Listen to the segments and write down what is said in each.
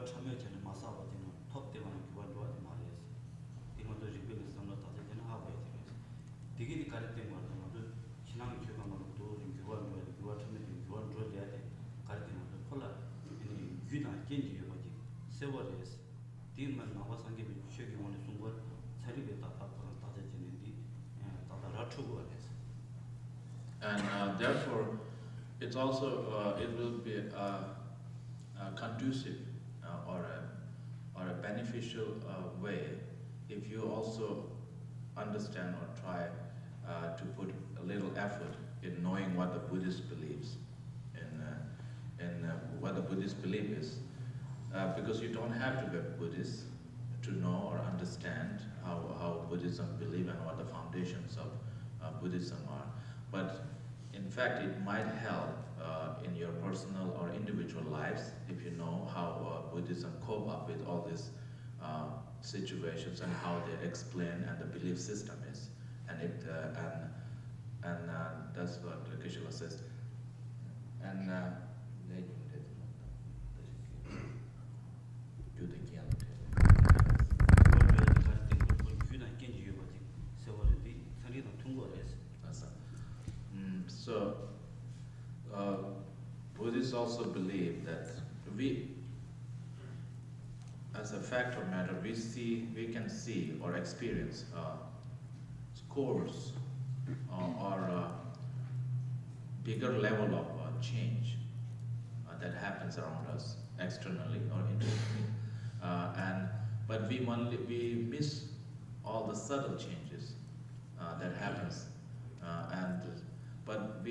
참여자는 마사바지는 톱 때문에 교환도하지 말이었어. 이것도 리뷰를 써놓다 되는 하고 있어요. 되게 가르치는 거는 모두 신앙 교육하면 또 교환도에 교환 참여된 교환도에 대해 가르치는 것도 폴라 이 유나 견지요 뭐지 세월에서 뒤만 나와서 게 최경원의 순간 자리에 따라서 따져지는데 따라라추고 해서. And therefore, it's also it will be conducive or a beneficial way if you also understand or try to put a little effort in knowing what the Buddhist believes in what the Buddhist belief is, because you don't have to be a Buddhist to know or understand how Buddhism believe and what the foundations of Buddhism are. But in fact, it might help in your personal or individual lives if you know how Buddhism cope up with all these situations and how they explain and the belief system is, and that's what Geshe Lobzang says. And so Buddhists also believe that we, as a fact of matter, we can see or experience scores or bigger level of change that happens around us externally or internally, but we miss all the subtle changes that happens, but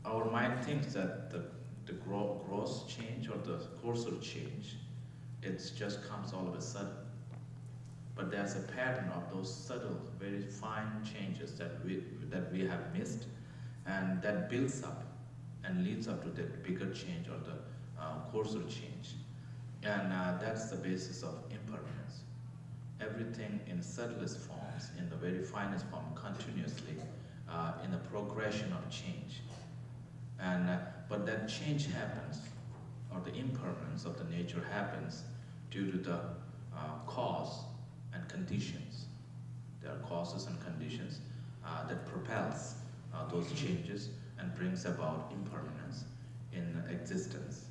our mind thinks that the gross change or the course of change, it just comes all of a sudden. But there's a pattern of those subtle, very fine changes that we have missed, and that builds up and leads up to the bigger change or the course of change. And that's the basis of impermanence. Everything in subtlest forms, in the very finest form, continuously in the progression of change. And but that change happens, or the impermanence of the nature happens due to the cause and conditions. There are causes and conditions that propels those changes and brings about impermanence in existence.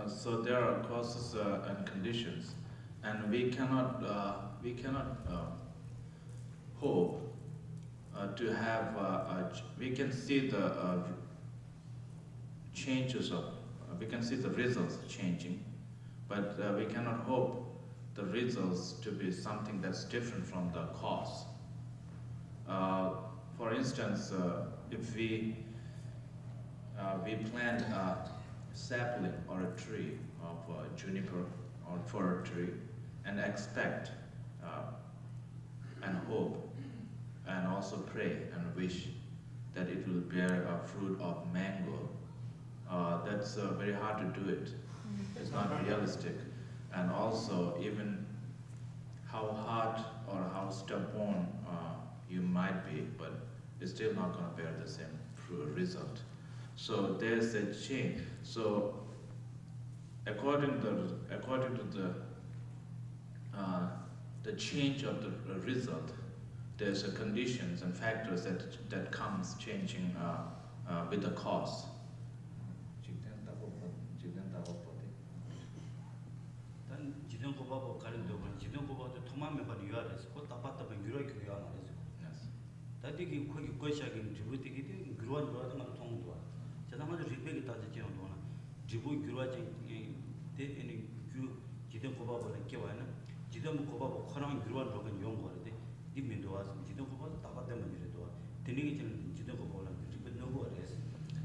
So there are causes and conditions, and we cannot hope to have. We can see the changes of. We can see the results changing, but we cannot hope the results to be something that's different from the cause. For instance, if we plant a sapling or a tree of juniper or fir tree and expect and hope and also pray and wish that it will bear a fruit of mango, that's very hard to do it. It's not realistic. And also, even how hard stubborn you might be, but it's still not going to bear the same result. So there's a change. So according to the change of the result, there's a conditions and factors that comes changing with the cause.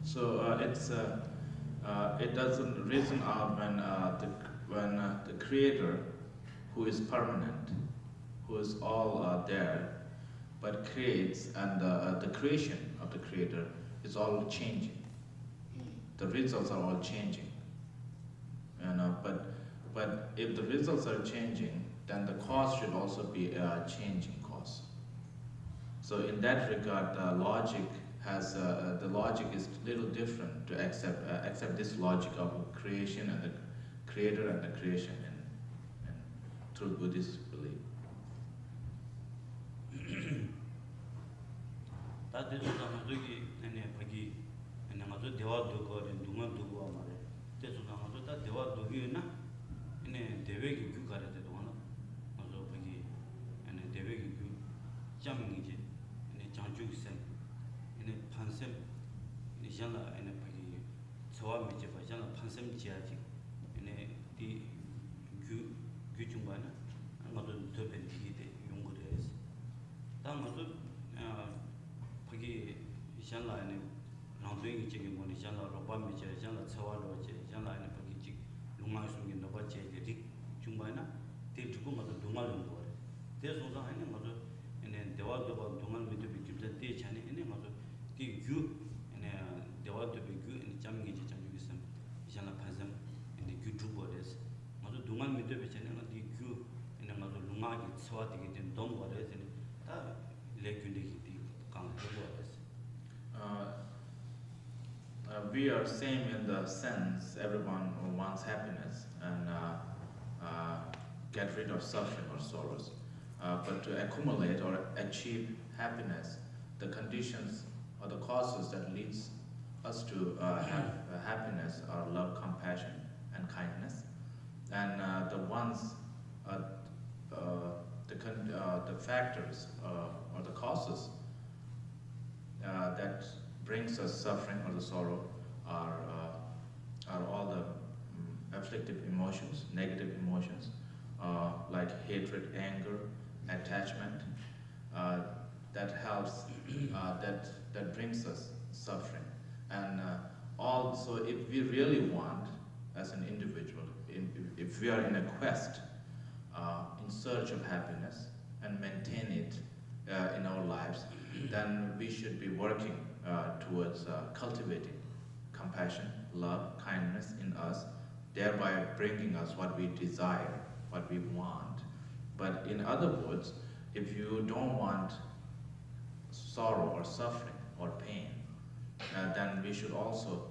So it doesn't reason out when the Creator, who is permanent, who is all there, but creates, and the creation of the Creator is all changing. The results are all changing. But if the results are changing, then the cause should also be a changing cause. So in that regard, the logic is a little different to accept this logic of creation and the Creator and the creation in through Buddhist belief. We are same in the sense everyone wants happiness and get rid of suffering or sorrows. But to accumulate or achieve happiness, the conditions or the causes that leads us to have happiness are love, compassion, and kindness. And the factors or the causes that brings us suffering or the sorrow are all the afflictive emotions, negative emotions, like hatred, anger, attachment, that helps, that brings us suffering. And also, if we really want, as an individual, if we are in a quest, in search of happiness and maintain it in our lives, then we should be working towards cultivating compassion, love, kindness in us, thereby bringing us what we desire, what we want. But in other words, if you don't want sorrow or suffering or pain, then we should also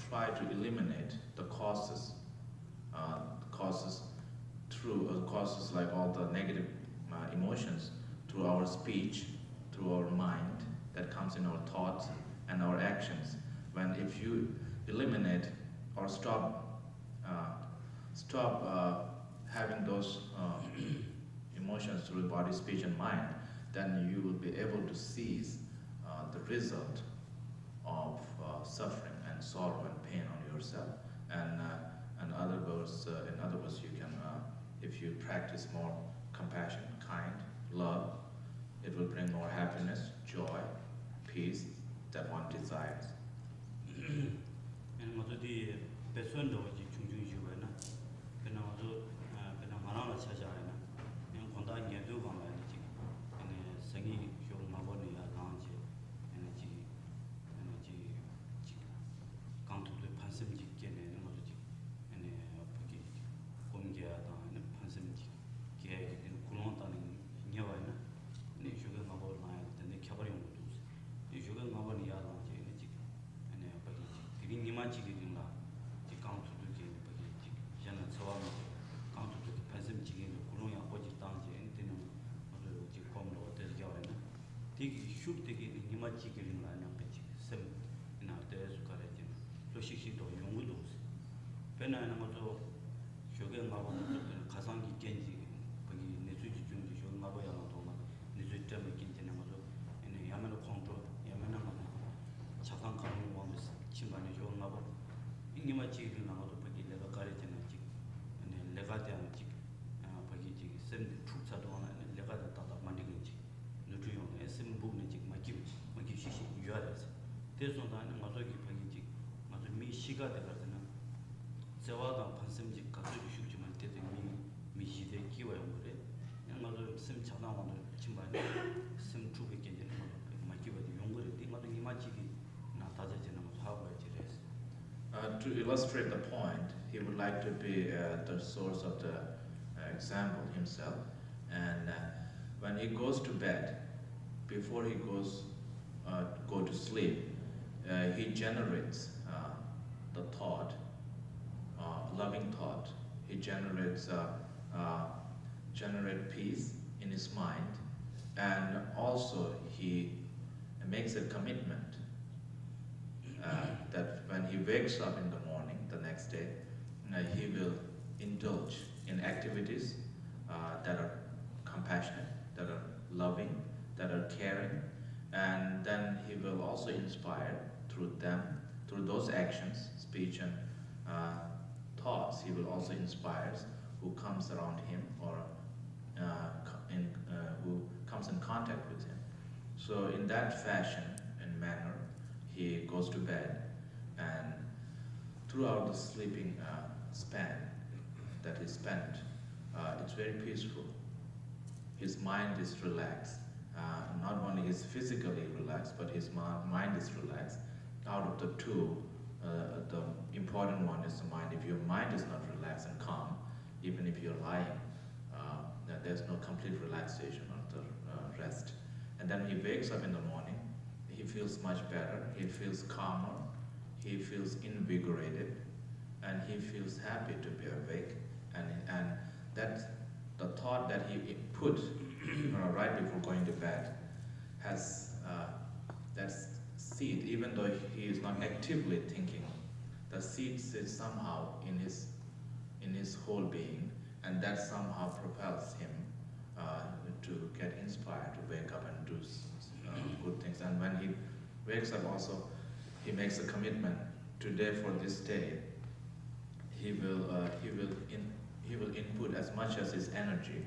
try to eliminate the causes causes like all the negative emotions through our speech, through our mind that comes in our thoughts and our actions. When if you eliminate or stop having those emotions through the body, speech, and mind, then you will be able to seize the result of suffering and sorrow and pain on yourself. And in other words, you can, if you practice more compassion, kind, love, it will bring more happiness, joy, peace that one desires. And what the person do is chungju yuana. Can also Marana Chajana and Konda Yadu Gamaji and Sangi Shul Maboni Alanji energy count to the Pansimji and Moji and Pomgia and Pansimji Gay and Kulontan in Yavana. 되게 슉 되게 니마 지기는 거 아니야 같이 셈 나한테 수가래지 로식식도 연구도 없어 배나는 것도 쇼게 마고 가상기 겐지 거기 내수지 중지 쇼 마고 야마도 막 내수 때문에 긴지는 것도 얘네 야마는 컨트롤 야마는 거 자상 가는 거 하면서 침반에 쇼 마고 니마 지기는 나도 거기 내가 가르치는 지 내가 대한 지 거기 지 셈 축사도 하나 내가 다 만들겠지 누트용 SM 부분에 지금 막기 시시 유아라서 대선단은 맞아기 방이지 맞아 미 시가 되거든요. 제와가 판심직 가지고 휴지만 때도 미시대 기와요 그래. 그냥 맞아 심 차나와는 침반에 심 주베게 되는 거 막기버디 용거리 띵마도 이마치기 나타져지는 거 하고 지래서. To illustrate the point, he would like to be the source of the example himself, and when he goes to bed, before he goes go to sleep, he generates the thought, loving thought. He generates generate peace in his mind, and also he makes a commitment that when he wakes up in the morning the next day, he will indulge in activities that are compassionate, that are loving, that are caring, and then he will also inspire through them, through those actions, speech and thoughts. He will also inspire who comes around him or who comes in contact with him. So in that fashion and manner, he goes to bed, and throughout the sleeping span that he spent, it's very peaceful. His mind is relaxed. Not only is physically relaxed, but his mind is relaxed. Out of the two, the important one is the mind. If your mind is not relaxed and calm, even if you're lying, there's no complete relaxation or the rest. And then he wakes up in the morning, he feels much better, he feels calmer, he feels invigorated, and he feels happy to be awake. And that the thought that he put right before going to bed has that seed, even though he is not actively thinking, the seed sits somehow in his whole being, and that somehow propels him to get inspired, to wake up and do good things. And when he wakes up also, he makes a commitment. Today, for this day, he will input as much as his energy,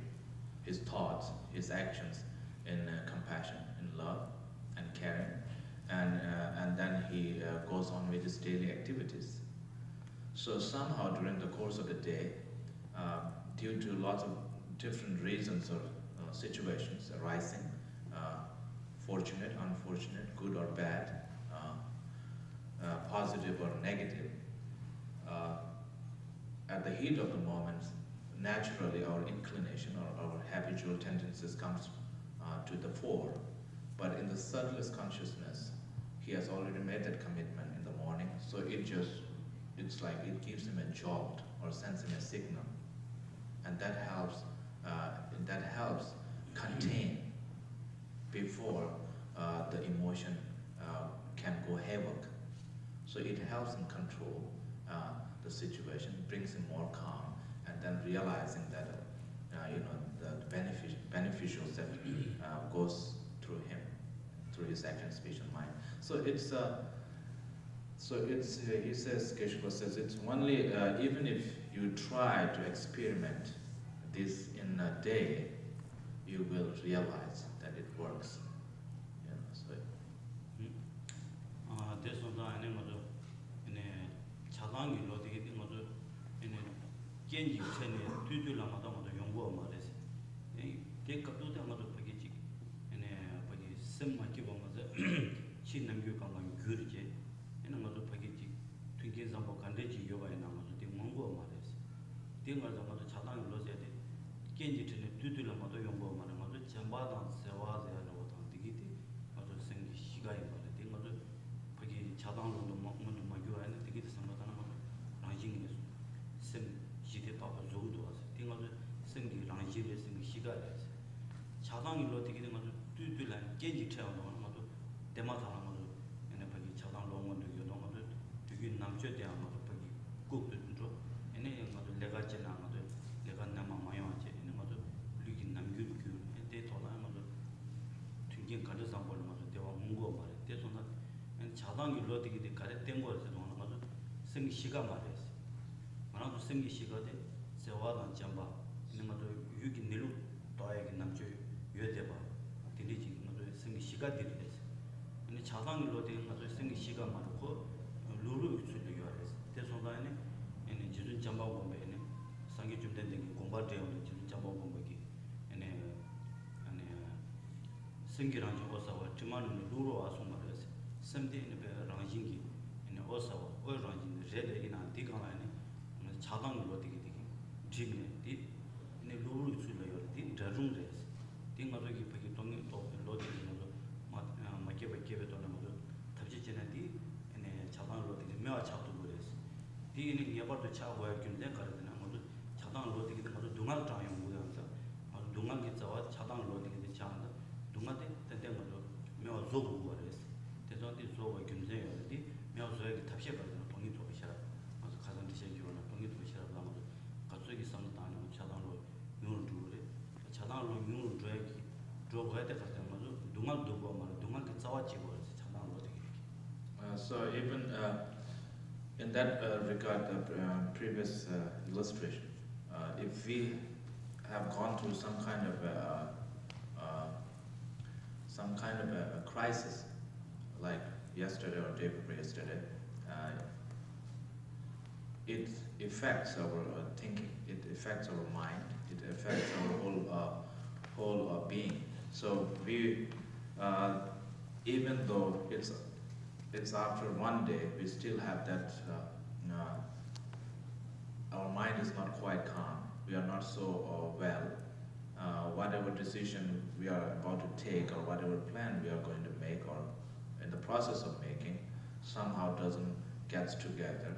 his thoughts, his actions in compassion, in love, and caring, and then he goes on with his daily activities. So somehow during the course of the day, due to lots of different reasons or situations arising, fortunate, unfortunate, good or bad, positive or negative, at the heat of the moment, naturally our inclination or our habitual tendencies comes to the fore. But in the subtlest consciousness, he has already made that commitment in the morning, so it's like it gives him a jolt or sends him a signal, and that helps contain before the emotion can go havoc. So it helps him control the situation, brings him more calm, and then realizing that the beneficials that goes through him, through his action, speech, and mind. So he says, Geshe Lobzang says, it's only even if you try to experiment this in a day, you will realize that it works. genji chene tuju la mada mada yongbo ma res de kapdo de mada pagi chi ene pagi sem ma ki ba ma za chi nam gyu ka ma gyur je ene mada pagi chi twinge zambo kande ji yo ba ina mada de mongbo ma res de ma za mada chadang lo je de genji chene tuju la mada yongbo ma mada chamba dan sewa ze ya lo tan digi de mada sem gi shiga yi ma de mada pagi chadang lo ma ma gyu ane digi de samba tan mada rajing ne sem 시대 바바 조도 와서 띵어도 생기 랑시레 생기 시가레 차당일로 되게 된 것도 두두란 깨지 태어나는 것도 대마다는 것도 얘네 거기 차단 로몬도 요런 것도 되게 남죄 대한 것도 거기 꼭도 좀 얘네 것도 내가 지나는 것도 내가 남아 마요하지 있는 것도 우리 남규 때 돌아는 것도 튕긴 가르상 걸는 것도 대화 문고 말에 대소나 차단이 로디기 가래 된 거에서 도는 것도 생기 시간 말이었어. 만화도 생기 시간에 세와단 잠바 있는 것도 유기 내로 또에게 남죄 요대봐. 딜리지 것도 생기 시간 들이랬어. 근데 차단으로 된 것도 생기 시간 많고 루루 수도 요래서 대소나에 얘네 지준 잠바 보면에 상기 좀 된데 공부되어 있는 지준 잠바 보면에 얘네 아니 생기랑 좀 어서와 주만은 루루 와서 말이었어. 샘데는 랑징기 얘네 어서와 랑징 레레이나 디가라네 차단으로 되게 지금에 디 네 루루 수도요 디 자중레스 띵가족이 밖에 동네 또 로디기도 마케베케베 도는 것도 답지지는디 네 차단으로 되게 몇 차도 그랬어 디는 예버도 차고야 근데 가르는 것도 차단으로 되게 것도 동안 장용 무대에서 동안기 자와 차단으로 되게 차한다 동안에 때때 것도 몇 조고 그랬어 대전디 조고 근데요디 몇 조에 답시 가르는 동의 도시라 그래서 가장 디시기로는 동의 도시라고 하면 가족이 상담하는 차단으로 눈을 두래 차단으로 눈을 줘야지 줘봐야 될 것 같아요. 동안 두고 말아 동안 그 싸워지고 차단으로 되게 So even in that regard, the previous illustration, if we have gone through some kind of a crisis, like yesterday or day before yesterday, it affects our thinking, it affects our mind, it affects our whole being. So we, even though it's after one day, we still have that. Our mind is not quite calm. We are not so well. Whatever decision we are about to take, or whatever plan we are going to make, or in the process of making, somehow doesn't get together.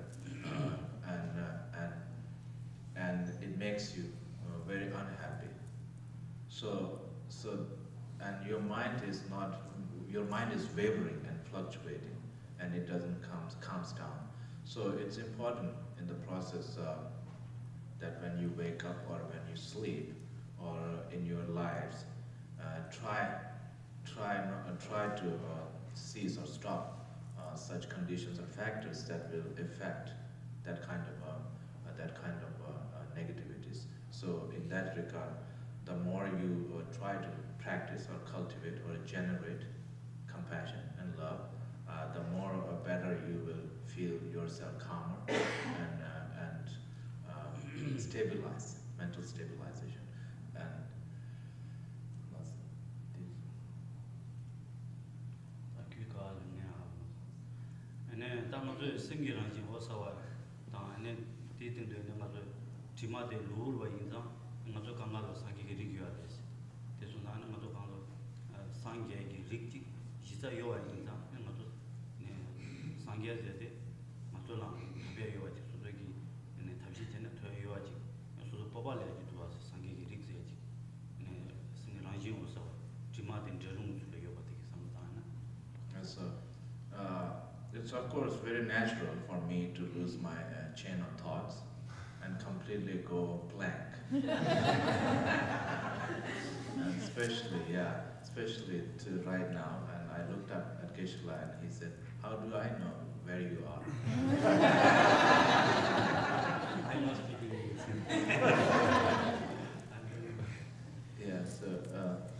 And it makes you very unhappy. And your mind is wavering and fluctuating, and it doesn't comes down. So it's important in the process that when you wake up or when you sleep or in your lives, try to cease or stop such conditions or factors that will affect that kind of negativities. So in that regard, the more you try to practice or cultivate or generate compassion and love, the more better you will feel yourself calmer and stabilize, mental stabilization. And 네, 당도 생기랑 지 어서와 당에 디딩되는 것도 지마대 룰과 인상 먼저 강가로 상기게 리기가 됐어. 그래서 나는 것도 강도 상계의 리기 시자 요와 인상 이런 것도 네 상계에 대해 맞돌랑 답에 요와 소득이 네 답시전에 더 요와지. 소득 뽑아내지 도와서 상계의 리기지. 네 생기랑 지 어서 지마대 저중으로 요와 되게 상담하는. So it's of course very natural for me to lose my chain of thoughts and completely go blank. And especially to right now. And I looked up at Geshe and he said, "How do I know where you are?" I must be doing it. Yeah,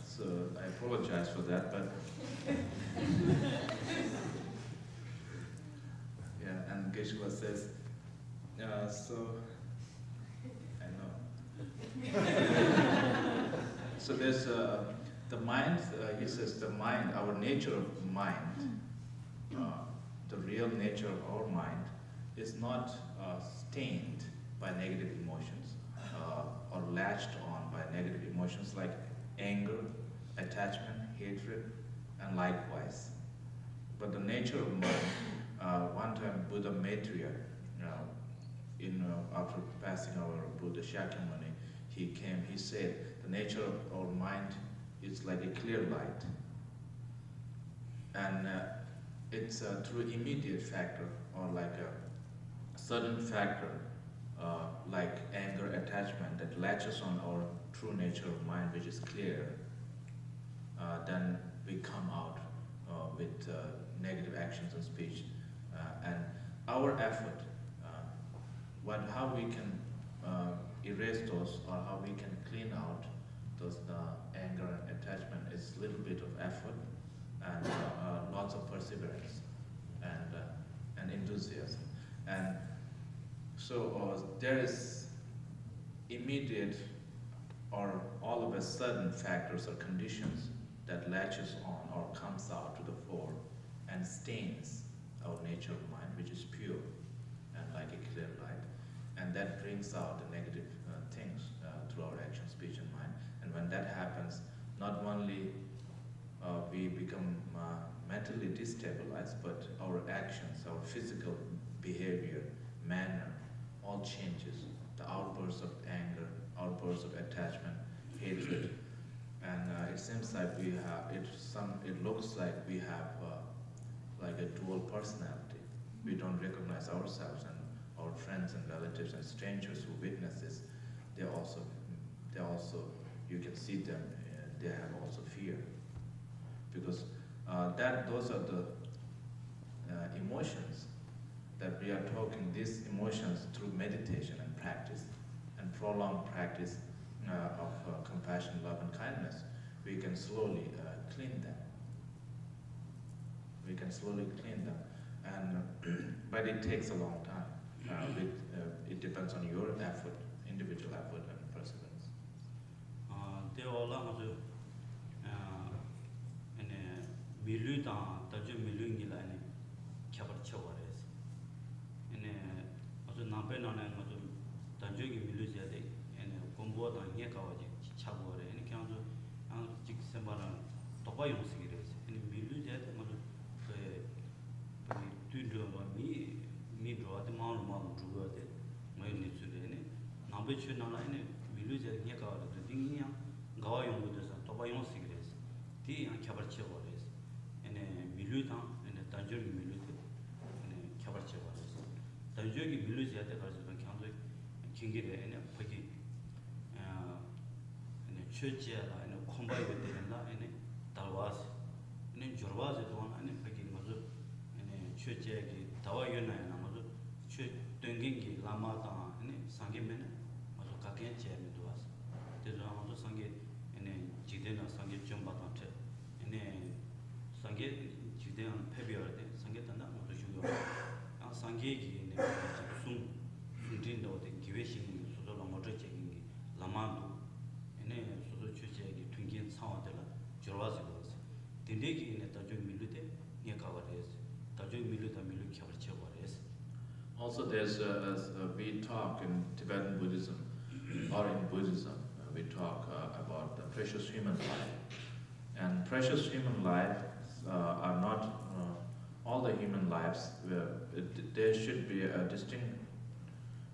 so I apologize for that, but yeah, and Geshe says, so I know. So there's the mind. He says the mind, our nature of mind, the real nature of our mind, is not stained by negative emotions or latched on by negative emotions like anger, attachment, hatred, and likewise. But the nature of mind, one time Buddha Maitreya, after passing our Buddha Shakyamuni, he said, the nature of our mind is like a clear light. And it's through immediate factor or like a sudden factor, like anger, attachment that latches on our true nature of mind, which is clear. Then we come out with negative actions and speech, and our effort, how we can erase those or how we can clean out those anger and attachment is a little bit of effort and lots of perseverance and enthusiasm. And so there is immediate or all of a sudden factors or conditions that latches on or comes out to the fore and stains our nature of mind, which is pure and like a clear light. And that brings out the negative things through our action, speech, and mind. And when that happens, not only we become mentally destabilized, but our actions, our physical behavior, manner, all changes. The outbursts of anger, outbursts of attachment, hatred, and it seems like we have it looks like we have like a dual personality. We don't recognize ourselves, and our friends and relatives and strangers who witness this, they also you can see them. They have also fear, because those are the emotions that we are talking. These emotions through meditation and practice and prolonged practice of compassion, love, and kindness, we can slowly clean them. We can slowly clean them, and but it takes a long time. It depends on your effort, individual effort, and perseverance. They all are milu da taju milu ngila ne khabar chaware ene aso nape na na aso taju gi milu jade ene kombo da nge kawaje chabore ene kyanzo an jik sembala toba yong sigire ene milu jade mo tundo mi do ade ma do ade mo ni tsure ene nabe chu na ene milu jade nge kawaje dingiya gawa yong do sa toba yong sigire ti an khabar chaware milutang ene tanjur gi milute ene khabar che wala tanjur gi milu je ate garzu ban kyanzo kingire ene phagi ene chöche la ene khomba ge de la ene dalwas ene jorwas de wan ene phagi mazu ene chöche gi dawa yona na mazu chö tengeng gi lama ta ene sangge mena mazu kaken che me duwas de zo mazu sangge ene jidena sangge chomba ta che ene sangge 지대한 패비어데 상계단다 모두 주요 아 상계기 네 숨진도 된 기회식 수도로 모두 제기 라만도 에네 수도 주제기 튕긴 상황들 저와지고 딘데기 네 다주 밀루데 니가와데스 다주 밀루다 밀루 켜버쳐버레스. Also there's we talk in Tibetan Buddhism or in Buddhism we talk about the precious human life, and precious human life are not all the human lives. There should be a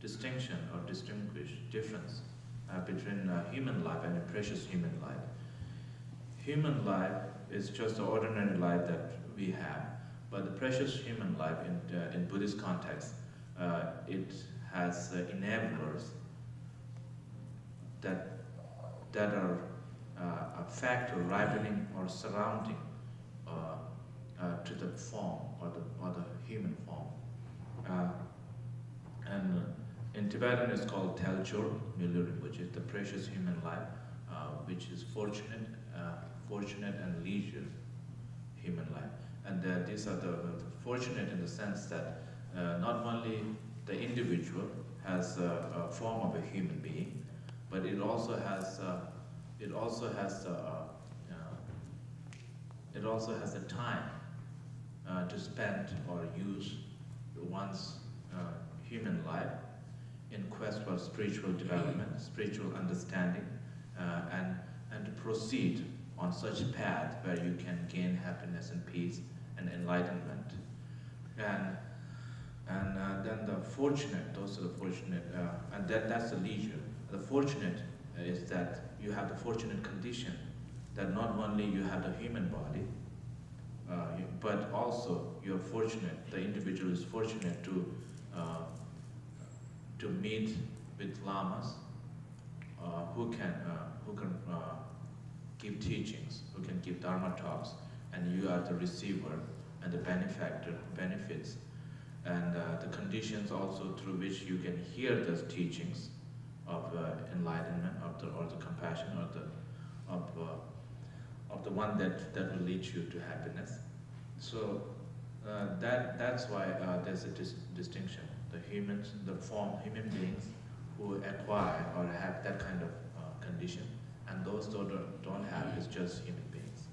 distinction or distinguished difference between human life and a precious human life. Human life is just the ordinary life that we have, but the precious human life in Buddhist context, it has enablers that are a factor ripening or surrounding to the form or the human form, and in Tibetan it's called Teljor Milu Rinpoche, the precious human life, which is fortunate and leisure human life. And these are the fortunate in the sense that not only the individual has a form of a human being, but it also has the time to spend or use one's human life in quest for spiritual development, spiritual understanding, and to proceed on such a path where you can gain happiness and peace and enlightenment. And then the fortunate, those are the fortunate, and that's the leisure. The fortunate is that you have the fortunate condition that not only you have the human body, but also you're fortunate, the individual is fortunate to meet with lamas who can give teachings, who can give Dharma talks, and you are the receiver and the benefactor, benefits, and the conditions also through which you can hear those teachings of enlightenment, or the compassion, of the one that will lead you to happiness. So that's why there's a distinction. The humans, human beings who acquire or have that kind of condition, and those who don't have is just human beings.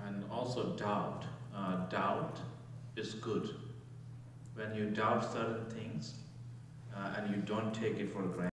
And also doubt. Doubt is good. When you doubt certain things and you don't take it for granted,